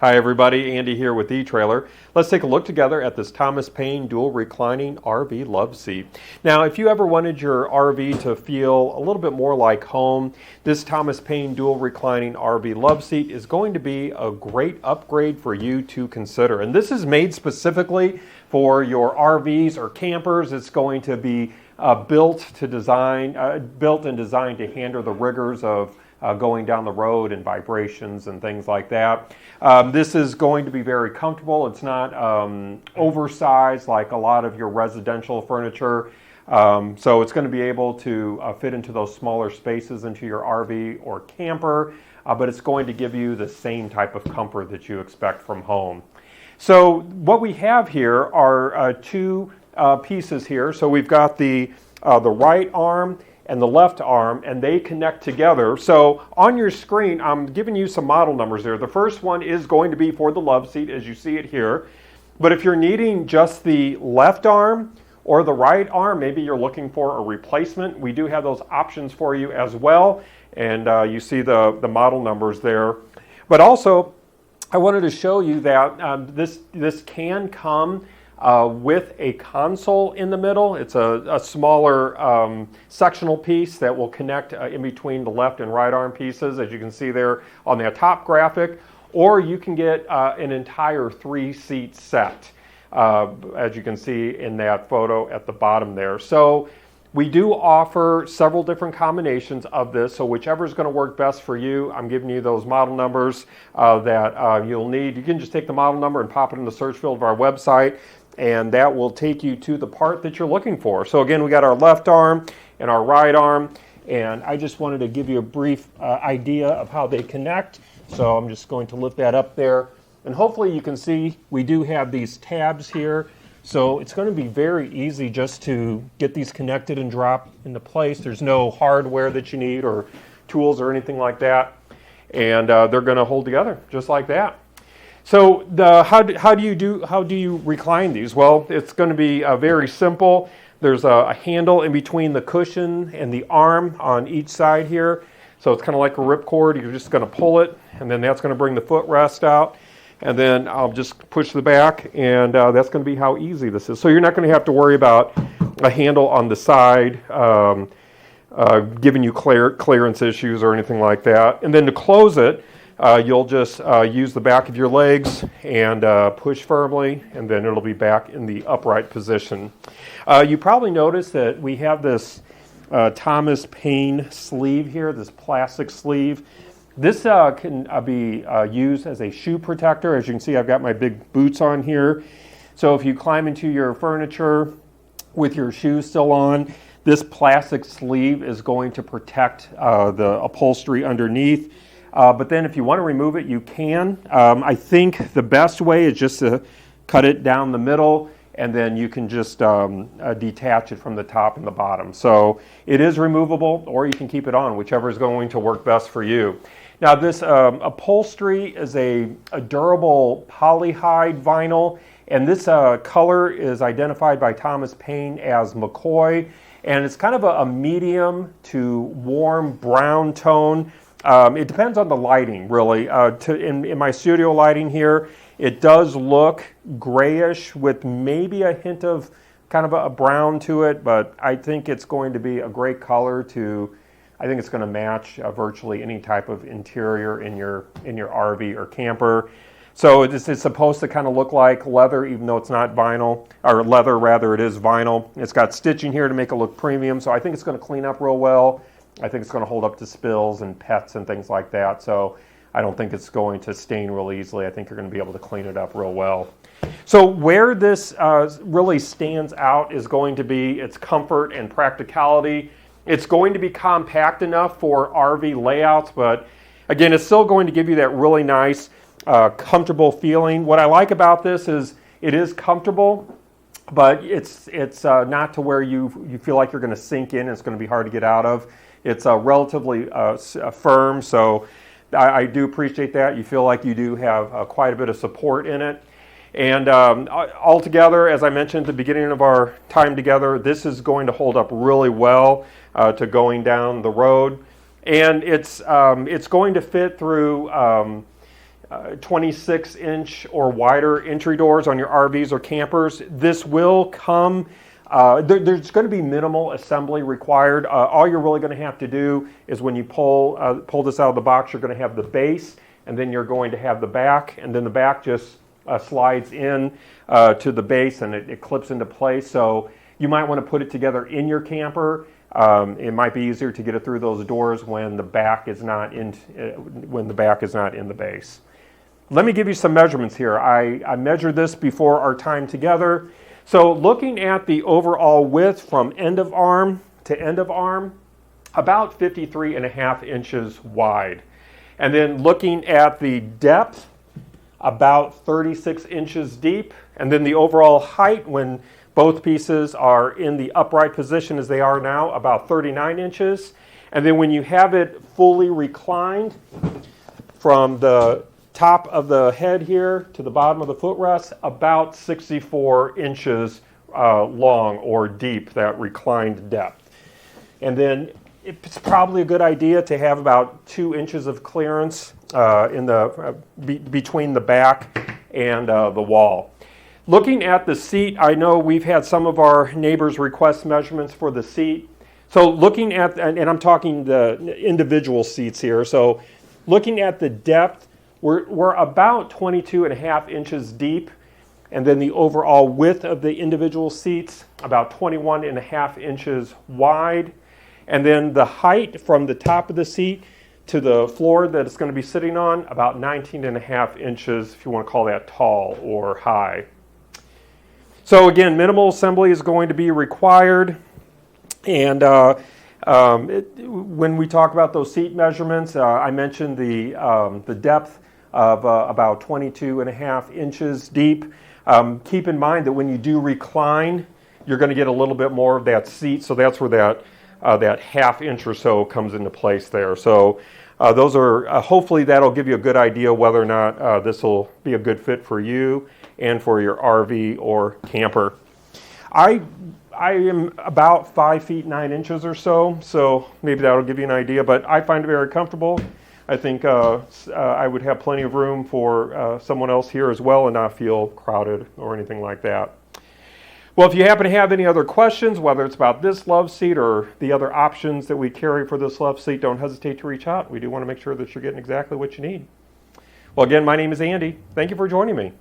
Hi everybody, Andy here with eTrailer. Let's take a look together at this Thomas Payne dual reclining RV Loveseat. Now, if you ever wanted your RV to feel a little bit more like home, this Thomas Payne dual reclining RV Loveseat is going to be a great upgrade for you to consider. And this is made specifically for your RVs or campers. It's going to be built and designed to handle the rigors of going down the road and vibrations and things like that. This is going to be very comfortable. It's not oversized like a lot of your residential furniture. So it's going to be able to fit into those smaller spaces into your RV or camper, but it's going to give you the same type of comfort that you expect from home. So what we have here are two pieces here. So we've got the right arm and the left arm, and they connect together. So on your screen, I'm giving you some model numbers there. The first one is going to be for the Loveseat, as you see it here. But if you're needing just the left arm or the right arm, maybe you're looking for a replacement, we do have those options for you as well. And you see the model numbers there. But also, I wanted to show you that this can come with a console in the middle. It's a smaller sectional piece that will connect in between the left and right arm pieces, as you can see there on the top graphic, or you can get an entire 3-seat set, as you can see in that photo at the bottom there. So we do offer several different combinations of this, so whichever is going to work best for you. I'm giving you those model numbers that you'll need. You can just take the model number and pop it in the search field of our website, and that will take you to the part that you're looking for. So again, we got our left arm and our right arm, and I just wanted to give you a brief idea of how they connect. So I'm just going to lift that up there, and hopefully you can see we do have these tabs here. So it's going to be very easy just to get these connected and drop into place. There's no hardware that you need or tools or anything like that, and they're going to hold together just like that. So how do you recline these? Well, it's going to be very simple. There's a handle in between the cushion and the arm on each side here. So it's kind of like a ripcord. You're just going to pull it, and then that's going to bring the footrest out. And then I'll just push the back, and that's going to be how easy this is. So you're not going to have to worry about a handle on the side giving you clearance issues or anything like that. And then to close it, you'll just use the back of your legs and push firmly, and then it'll be back in the upright position. You probably noticed that we have this Thomas Payne sleeve here, this plastic sleeve. This can be used as a shoe protector. As you can see, I've got my big boots on here. So if you climb into your furniture with your shoes still on, this plastic sleeve is going to protect the upholstery underneath. But then if you want to remove it, you can. I think the best way is just to cut it down the middle, and then you can just detach it from the top and the bottom. So it is removable, or you can keep it on, whichever is going to work best for you. Now this upholstery is a durable polyhide vinyl, and this color is identified by Thomas Payne as McCoy, and it's kind of a medium to warm brown tone. It depends on the lighting, really. In my studio lighting here, it does look grayish with maybe a hint of kind of a brown to it, but I think it's going to be a great color I think it's going to match virtually any type of interior in your RV or camper. So it's supposed to kind of look like leather, even though it's not vinyl, or leather rather, it is vinyl. It's got stitching here to make it look premium, so I think it's going to clean up real well. I think it's going to hold up to spills and pets and things like that. So I don't think it's going to stain real easily. I think you're going to be able to clean it up real well. So where this really stands out is going to be its comfort and practicality. It's going to be compact enough for RV layouts, but again, it's still going to give you that really nice, comfortable feeling. What I like about this is it is comfortable, but it's not to where you feel like you're going to sink in and it's going to be hard to get out of. It's relatively firm, so I do appreciate that. You feel like you do have quite a bit of support in it. And altogether, as I mentioned at the beginning of our time together, this is going to hold up really well to going down the road. And it's going to fit through 26-inch or wider entry doors on your RVs or campers. This will come, there's going to be minimal assembly required. All you're really going to have to do is when you pull this out of the box, you're going to have the base, and then you're going to have the back, and then the back just slides in to the base, and it clips into place. So you might want to put it together in your camper. It might be easier to get it through those doors when the back is not in the base. Let me give you some measurements here. I measured this before our time together. So looking at the overall width from end of arm to end of arm, about 53.5 inches wide. And then looking at the depth, about 36 inches deep. And then the overall height when both pieces are in the upright position as they are now, about 39 inches. And then when you have it fully reclined from the top of the head here to the bottom of the footrest, about 64 inches long or deep, that reclined depth. And then it's probably a good idea to have about 2 inches of clearance between the back and the wall. Looking at the seat, I know we've had some of our neighbors request measurements for the seat. So looking at, and I'm talking the individual seats here, so looking at the depth, we're about 22.5 inches deep, and then the overall width of the individual seats, about 21.5 inches wide, and then the height from the top of the seat to the floor that it's going to be sitting on, about 19.5 inches, if you want to call that tall or high. So again, minimal assembly is going to be required, and when we talk about those seat measurements, I mentioned the depth of about 22.5 inches deep. Keep in mind that when you do recline, you're going to get a little bit more of that seat, so that's where that half inch or so comes into place there. So those are hopefully that'll give you a good idea whether or not this will be a good fit for you and for your RV or camper. I am about 5 feet 9 inches or so, so maybe that'll give you an idea, but I find it very comfortable. I think I would have plenty of room for someone else here as well and not feel crowded or anything like that. Well, if you happen to have any other questions, whether it's about this Loveseat or the other options that we carry for this Loveseat, don't hesitate to reach out. We do want to make sure that you're getting exactly what you need. Well, again, my name is Andy. Thank you for joining me.